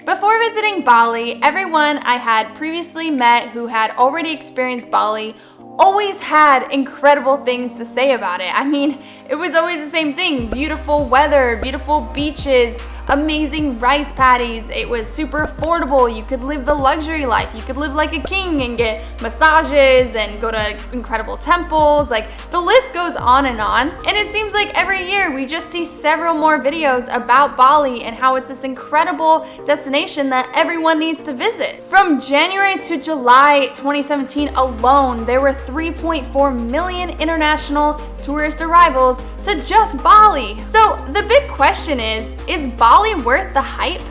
Before visiting Bali, everyone I had previously met who had already experienced Bali always had incredible things to say about it. I mean, it was always the same thing. Beautiful weather, beautiful beaches, amazing rice paddies. It was super affordable. You could live the luxury life. You could live like a king and get massages and go to incredible temples. Like, the list goes on. And it seems like every year we just see several more videos about Bali and how it's this incredible destination that everyone needs to visit. From January to July 2017 alone, there were 3.4 million international tourist arrivals to just Bali. So the big question is Bali worth the hype?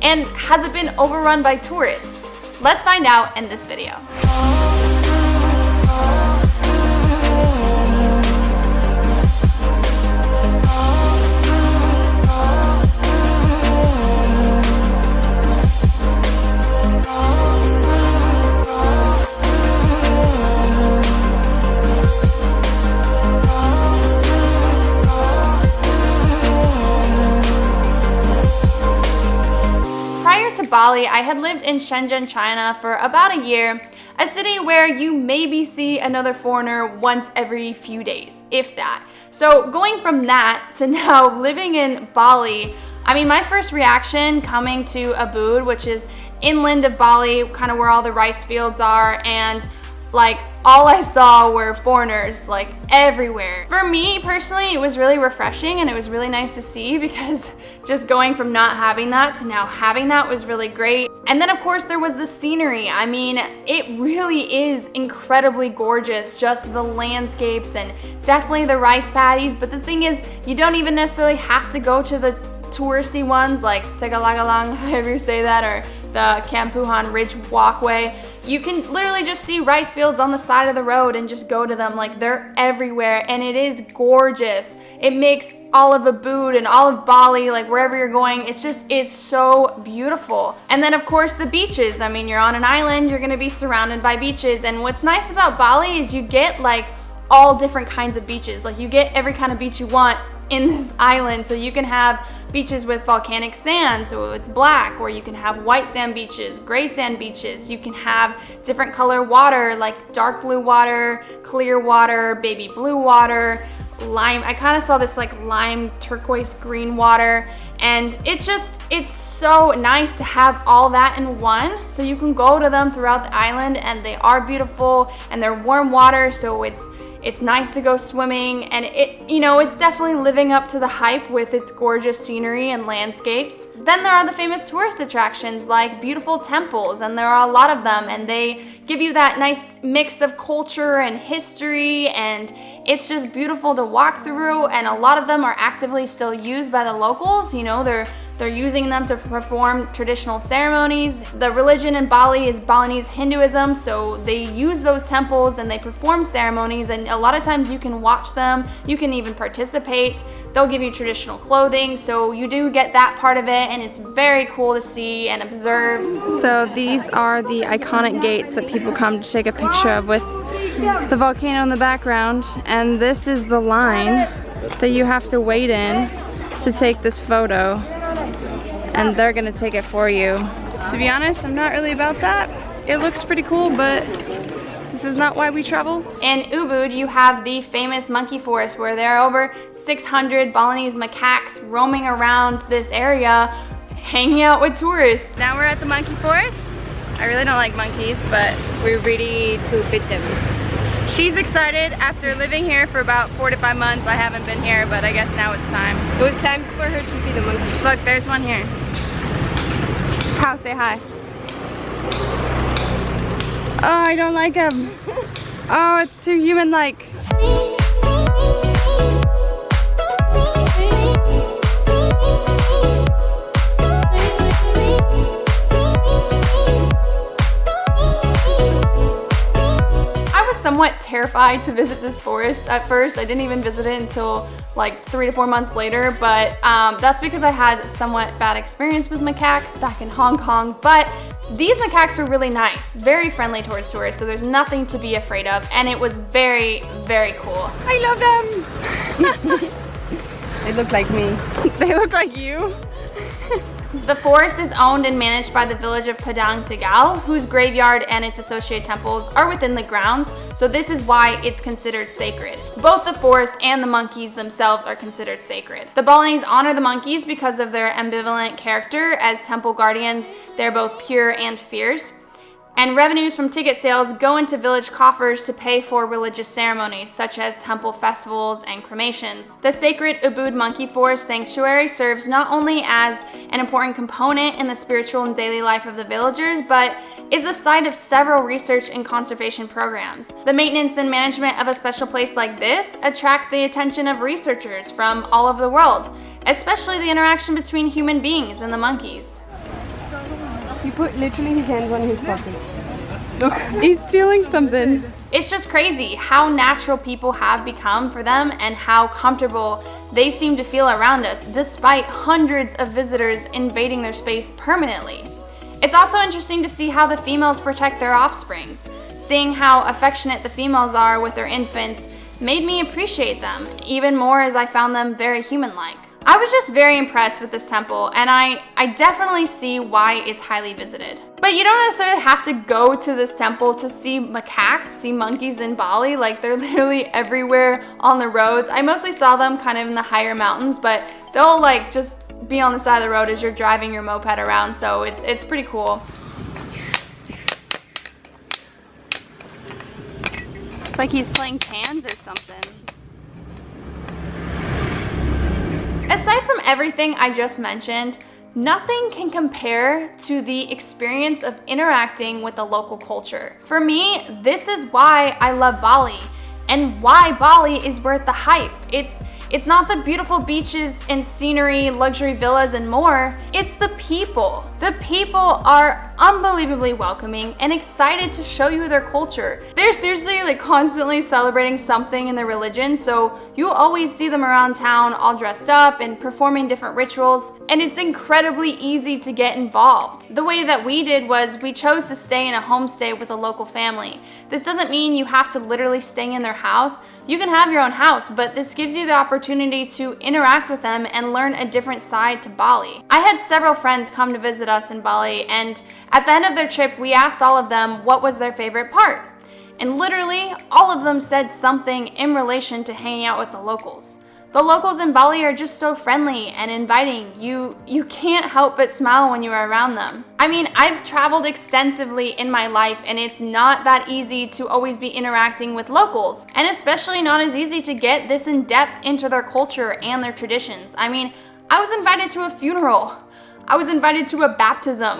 And has it been overrun by tourists? Let's find out in this video. Bali, I had lived in Shenzhen, China for about a year, a city where you maybe see another foreigner once every few days, if that. So going from that to now living in Bali, I mean, my first reaction coming to Ubud, which is inland of Bali, kind of where all the rice fields are, and like all I saw were foreigners like everywhere. For me personally, it was really refreshing and it was really nice to see, because just going from not having that to now having that was really great. And then of course there was the scenery. I mean, it really is incredibly gorgeous, just the landscapes and definitely the rice paddies. But the thing is, you don't even necessarily have to go to the touristy ones like Tagalagalang, however you say that, or the Kampuhan Ridge Walkway. You can literally just see rice fields on the side of the road and just go to them. Like, they're everywhere and it is gorgeous. It makes all of Ubud and all of Bali, like wherever you're going, it's so beautiful. And then of course the beaches. I mean, you're on an island, you're gonna be surrounded by beaches. And what's nice about Bali is you get like all different kinds of beaches. Like, you get every kind of beach you want in this island. So you can have beaches with volcanic sand, so it's black, or you can have white sand beaches, gray sand beaches. You can have different color water, like dark blue water, clear water, baby blue water, lime. I kind of saw this like lime turquoise green water, and it's so nice to have all that in one. So you can go to them throughout the island and they are beautiful and they're warm water, so it's nice to go swimming, and it's definitely living up to the hype with its gorgeous scenery and landscapes. Then there are the famous tourist attractions like beautiful temples, and there are a lot of them, and they give you that nice mix of culture and history, and it's just beautiful to walk through. And a lot of them are actively still used by the locals. They're using them to perform traditional ceremonies. The religion in Bali is Balinese Hinduism, so they use those temples and they perform ceremonies, and a lot of times you can watch them, you can even participate. They'll give you traditional clothing, so you do get that part of it, and it's very cool to see and observe. So these are the iconic gates that people come to take a picture of with the volcano in the background, and this is the line that you have to wait in to take this photo, and they're gonna take it for you. To be honest, I'm not really about that. It looks pretty cool, but this is not why we travel. In Ubud, you have the famous monkey forest, where there are over 600 Balinese macaques roaming around this area, hanging out with tourists. Now we're at the monkey forest. I really don't like monkeys, but we're ready to pet them. She's excited. After living here for about 4 to 5 months, I haven't been here, but I guess now it's time. It was time for her to see the monkey. Look, there's one here. How? Say hi. Oh, I don't like him. Oh, it's too human-like. Somewhat terrified to visit this forest at first. I didn't even visit it until like 3 to 4 months later, but that's because I had somewhat bad experience with macaques back in Hong Kong. But these macaques were really nice, very friendly towards tourists, so there's nothing to be afraid of, and it was very, very cool. I love them. They look like me. They look like you. The forest is owned and managed by the village of Padang Tegal, whose graveyard and its associated temples are within the grounds, so this is why it's considered sacred. Both the forest and the monkeys themselves are considered sacred. The Balinese honor the monkeys because of their ambivalent character as temple guardians. They're both pure and fierce. And revenues from ticket sales go into village coffers to pay for religious ceremonies such as temple festivals and cremations. The sacred Ubud Monkey Forest Sanctuary serves not only as an important component in the spiritual and daily life of the villagers, but is the site of several research and conservation programs. The maintenance and management of a special place like this attract the attention of researchers from all over the world, especially the interaction between human beings and the monkeys. He put literally his hands on his pocket. Look, he's stealing something. It's just crazy how natural people have become for them and how comfortable they seem to feel around us, despite hundreds of visitors invading their space permanently. It's also interesting to see how the females protect their offsprings. Seeing how affectionate the females are with their infants made me appreciate them, even more as I found them very human-like. I was just very impressed with this temple, and I definitely see why it's highly visited. But you don't necessarily have to go to this temple to see macaques, see monkeys in Bali. Like, they're literally everywhere on the roads. I mostly saw them kind of in the higher mountains, but they'll like just be on the side of the road as you're driving your moped around, so it's pretty cool. It's like he's playing cans or something. Aside from everything I just mentioned, nothing can compare to the experience of interacting with the local culture. For me, this is why I love Bali and why Bali is worth the hype. It's not the beautiful beaches and scenery, luxury villas and more, it's the people. The people are unbelievably welcoming and excited to show you their culture. They're seriously like constantly celebrating something in their religion, so you always see them around town all dressed up and performing different rituals, and it's incredibly easy to get involved. The way that we did was we chose to stay in a homestay with a local family. This doesn't mean you have to literally stay in their house. You can have your own house, but this gives you the opportunity to interact with them and learn a different side to Bali. I had several friends come to visit us in Bali, and at the end of their trip, we asked all of them what was their favorite part. And literally, all of them said something in relation to hanging out with the locals. The locals in Bali are just so friendly and inviting. You can't help but smile when you are around them. I mean, I've traveled extensively in my life, and it's not that easy to always be interacting with locals, and especially not as easy to get this in depth into their culture and their traditions. I mean, I was invited to a funeral. I was invited to a baptism.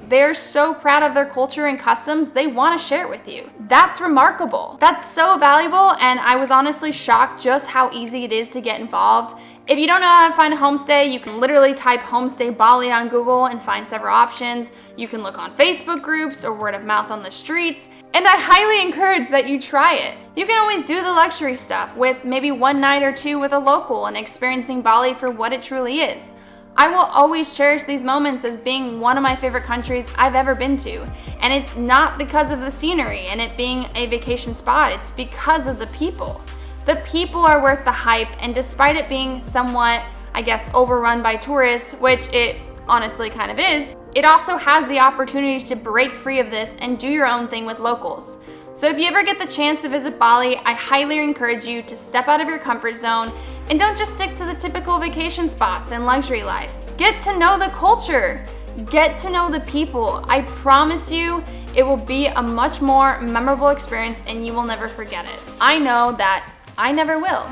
They're so proud of their culture and customs, they want to share it with you. That's remarkable. That's so valuable, and I was honestly shocked just how easy it is to get involved. If you don't know how to find a homestay, you can literally type homestay Bali on Google and find several options. You can look on Facebook groups or word of mouth on the streets, and I highly encourage that you try it. You can always do the luxury stuff with maybe one night or two with a local and experiencing Bali for what it truly is. I will always cherish these moments as being one of my favorite countries I've ever been to. And it's not because of the scenery and it being a vacation spot, it's because of the people. The people are worth the hype, and despite it being somewhat, I guess, overrun by tourists, which it honestly kind of is, it also has the opportunity to break free of this and do your own thing with locals. So if you ever get the chance to visit Bali, I highly encourage you to step out of your comfort zone and don't just stick to the typical vacation spots and luxury life. Get to know the culture. Get to know the people. I promise you, it will be a much more memorable experience and you will never forget it. I know that I never will.